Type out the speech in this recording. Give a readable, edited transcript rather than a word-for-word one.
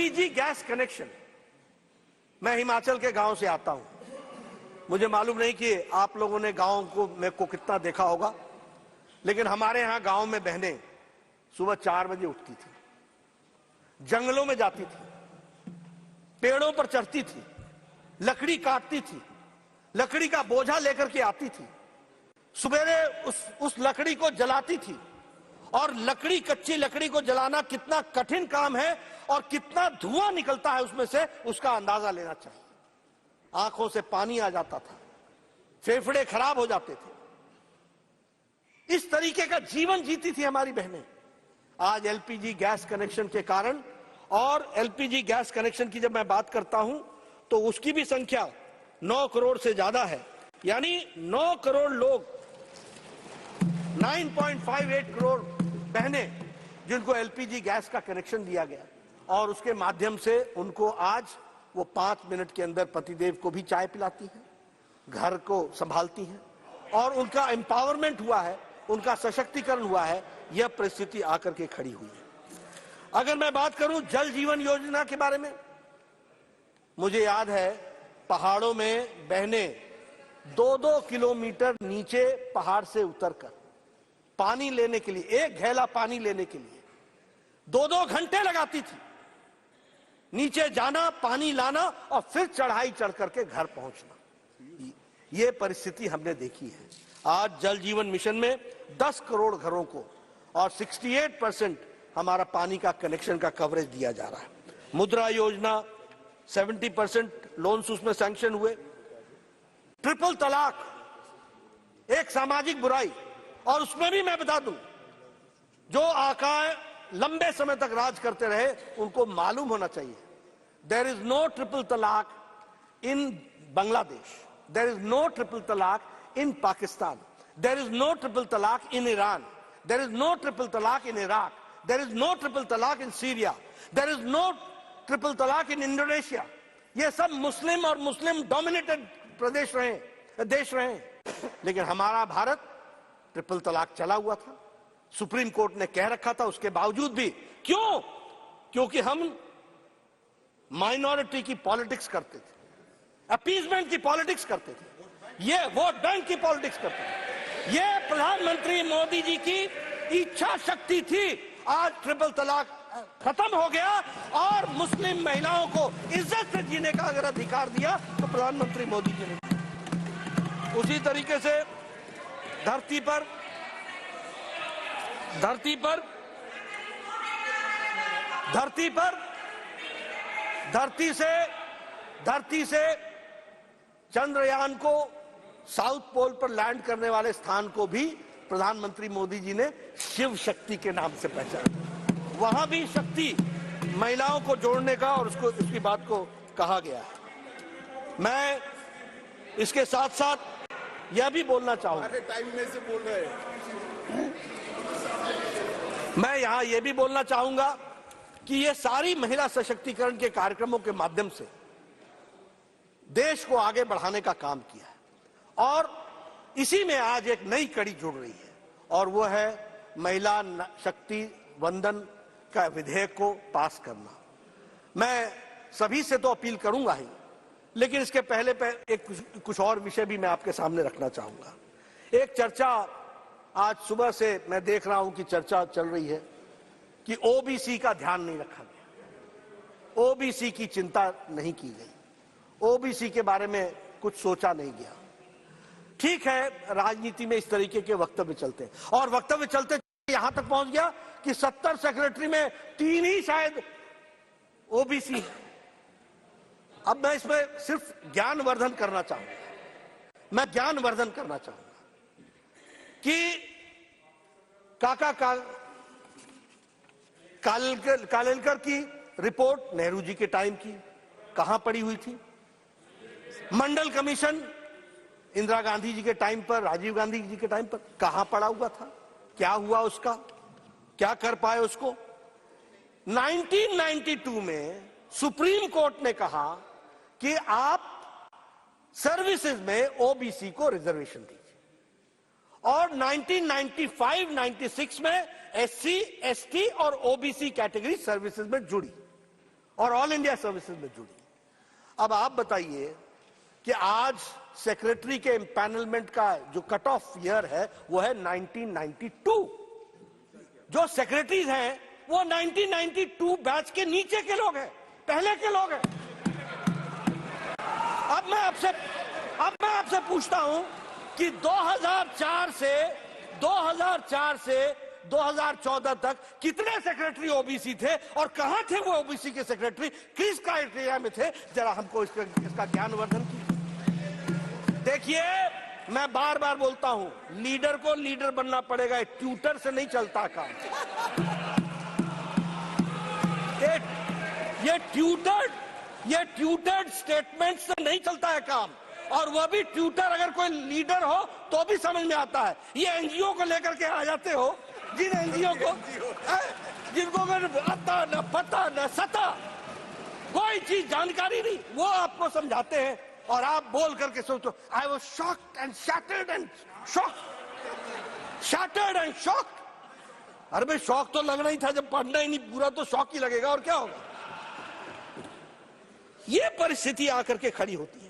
LPG gas connection, मैं हिमाचल के गांव से आता हूं। मुझे मालूम नहीं कि आप लोगों ने गांव को कितना देखा होगा, लेकिन हमारे यहां गांव में बहनें सुबह 4 बजे उठती थी, जंगलों में जाती थी, पेड़ों पर चढ़ती थी, लकड़ी काटती थी, लकड़ी का बोझा लेकर के आती थी, सवेरे उस लकड़ी को जलाती थी। और कच्ची लकड़ी को जलाना कितना कठिन काम है और कितना धुआं निकलता है उसमें से, उसका अंदाजा लेना चाहिए। आंखों से पानी आ जाता था, फेफड़े खराब हो जाते थे। इस तरीके का जीवन जीती थी हमारी बहनें। आज एलपीजी गैस कनेक्शन के कारण, और एलपीजी गैस कनेक्शन की जब मैं बात करता हूं तो उसकी भी संख्या 9 करोड़ से ज्यादा है। यानी 9 करोड़ लोग, 9.58 करोड़ बहनें जिनको एलपीजी गैस का कनेक्शन दिया गया, और उसके माध्यम से उनको आज वो 5 मिनट के अंदर पतिदेव को भी चाय पिलाती हैं, घर को संभालती हैं, और उनका एम्पावरमेंट हुआ है, उनका सशक्तिकरण हुआ है। यह परिस्थिति आकर के खड़ी हुई है। अगर मैं बात करूं जल जीवन योजना के बारे में, मुझे याद है पहाड़ों में बहनें 2-2 किलोमीटर नीचे पहाड़ से उतरकर पानी लेने के लिए, एक घेला पानी लेने के लिए 2-2 घंटे लगाती थी। नीचे जाना, पानी लाना, और फिर चढ़ाई चढ़ करके घर पहुंचना। ये परिस्थिति हमने देखी है। आज जल जीवन मिशन में 10 करोड़ घरों को और 68% हमारा पानी का कनेक्शन का कवरेज दिया जा रहा है। मुद्रा योजना 70% लोन्स उसमें सैंक्शन हुए। ट्रिपल तलाक एक सामाजिक बुराई, और उसमें भी मैं बता दूं, जो आकाएं लंबे समय तक राज करते रहे उनको मालूम होना चाहिए, there is no triple talaq in Bangladesh, there is no triple talaq in Pakistan, there is no triple talaq in Iran, there is no triple talaq in Iraq, there is no triple talaq in Syria, there is no triple talaq in Indonesia. ये सब मुस्लिम और Muslim dominated देश रहे, लेकिन हमारा Bharat triple तलाक चला हुआ था। सुप्रीम कोर्ट ने कह रखा था, उसके बावजूद भी क्यों? क्योंकि हम माइनॉरिटी की पॉलिटिक्स करते थे, अपीजमेंट की पॉलिटिक्स करते थे, ये वोट बैंक की पॉलिटिक्स करते थे। ये प्रधानमंत्री मोदी जी की इच्छा शक्ति थी। आज ट्रिपल तलाक खत्म हो गया और मुस्लिम महिलाओं को इज्जत से जीने का अगर अधिकार दिया तो प्रधानमंत्री मोदी जी ने। उसी तरीके से धरती से चंद्रयान को साउथ पोल पर लैंड करने वाले स्थान को भी प्रधानमंत्री मोदी जी ने शिव शक्ति के नाम से पहचाना। वहां भी शक्ति, महिलाओं को जोड़ने का, और उसकी बात को कहा गया है। मैं इसके साथ साथ यह भी बोलना चाहूंगा, टाइम में से बोल रहे हैं, मैं यहां यह भी बोलना चाहूंगा कि ये सारी महिला सशक्तिकरण के कार्यक्रमों के माध्यम से देश को आगे बढ़ाने का काम किया है, और इसी में आज एक नई कड़ी जुड़ रही है, और वो है महिला शक्ति वंदन का विधेयक को पास करना। मैं सभी से तो अपील करूंगा ही, लेकिन इसके पहले कुछ और विषय भी मैं आपके सामने रखना चाहूंगा। एक चर्चा आज सुबह से मैं देख रहा हूं कि चर्चा चल रही है कि ओबीसी का ध्यान नहीं रखा गया, ओबीसी की चिंता नहीं की गई, ओबीसी के बारे में कुछ सोचा नहीं गया। ठीक है, राजनीति में इस तरीके के वक्तव्य चलते हैं, और वक्तव्य चलते यहां तक पहुंच गया कि 70 सेक्रेटरी में 3 ही शायद ओबीसी है। अब मैं इसमें सिर्फ ज्ञानवर्धन करना चाहूंगा, मैं ज्ञानवर्धन करना चाहूंगा कि कालेलकर की रिपोर्ट नेहरू जी के टाइम की कहां पड़ी हुई थी? मंडल कमीशन इंदिरा गांधी जी के टाइम पर, राजीव गांधी जी के टाइम पर कहां पड़ा हुआ था? क्या हुआ उसका? क्या कर पाए उसको? 1992 में सुप्रीम कोर्ट ने कहा कि आप सर्विसेज में ओबीसी को रिजर्वेशन दीजिए, और 1995-96 में एससी, एसटी और ओबीसी कैटेगरी सर्विसेज में जुड़ी, और ऑल इंडिया सर्विसेज में जुड़ी। अब आप बताइए कि आज सेक्रेटरी के एम्पैनलमेंट का जो कट ऑफ ईयर है वो है 1992। जो सेक्रेटरीज हैं वो 1992 बैच के नीचे के लोग हैं, पहले के लोग हैं। अब मैं आपसे पूछता हूं कि 2004 से 2014 तक कितने सेक्रेटरी ओबीसी थे और कहां थे वो ओबीसी के सेक्रेटरी, किस क्राइटेरिया में थे? जरा हमको इसका ज्ञानवर्धन कीजिए। देखिए, मैं बार बार बोलता हूं, लीडर को लीडर बनना पड़ेगा, ट्यूटर से नहीं चलता काम। ये ट्यूटर्ड स्टेटमेंट से नहीं चलता है काम, और वह भी ट्यूटर अगर कोई लीडर हो तो भी समझ में आता है। ये एनजीओ को लेकर के आ जाते हो, जिन एनजीओ को जिनको आता न पता न सता, कोई चीज जानकारी नहीं, वो आपको समझाते हैं और आप बोल करके सोचो I was shocked and shattered and shocked. अरे भाई, शौक तो लगना ही था, जब पढ़ना ही नहीं पूरा तो शौक ही लगेगा, और क्या होगा? ये परिस्थिति आकर के खड़ी होती है।